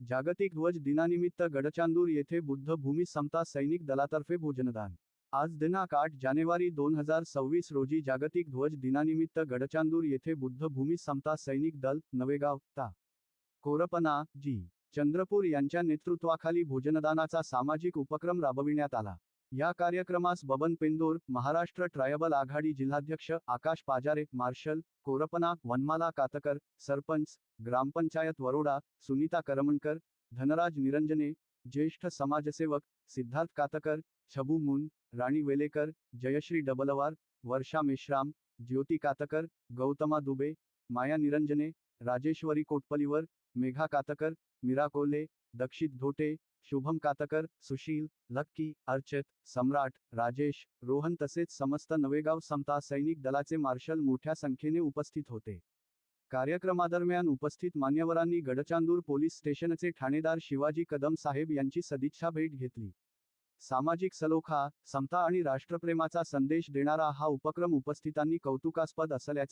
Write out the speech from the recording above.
जागतिक ध्वज दिनानिमित्त गडचांदूर येथे बुद्ध भूमी समता सैनिक दलातर्फे भोजनदान। आज दिनांक 8 जानेवारी 2026 रोजी जागतिक ध्वज दिनानिमित्त गडचांदूर येथे बुद्ध भूमी समता सैनिक दल, नवेगाव, ता. कोरपना, जी. चंद्रपूर यांच्या नेतृत्वाखाली भोजनदानाचा सामाजिक उपक्रम राबविण्यात आला। या कार्यक्रमास बबन पेंदोर, महाराष्ट्र ट्रायबल आघाडी जिल्हाध्यक्ष, आकाश पाजारे, मार्शल, कोरपना, वनमाला कातकर, सरपंच, ग्रामपंचायत वरोडा, सुनीता करमणकर, धनराज निरंजने, ज्येष्ठ समाजसेवक, सिद्धार्थ कातकर, छबू मुन, राणी वेलेकर, जयश्री डबलवार, वर्षा मेश्राम, ज्योती कातकर, गौतमा दुबे, माया निरंजने, राजेश्वरी कोटपलीवर, मेघा कातकर, मीरा कोल्हे, दक्षित धोटे, शुभम कातकर, सुशील, लक्की, अर्चित, सम्राट, राजेश, रोहन तसेच समस्त नवेगाव समता सैनिक दलाचे मार्शल मोठ्या संख्येने उपस्थित होते। कार्यक्रमादरम्यान उपस्थित मान्यवरांनी गडचांदूर पोलीस स्टेशनचे ठाणेदार शिवाजी कदम साहेब यांची सदिच्छा भेट घेतली। सामाजिक सलोखा, समता आणि राष्ट्रप्रेमाचा संदेश देणारा हा उपक्रम उपस्थितांनी कौतुकास्पद असल्याचे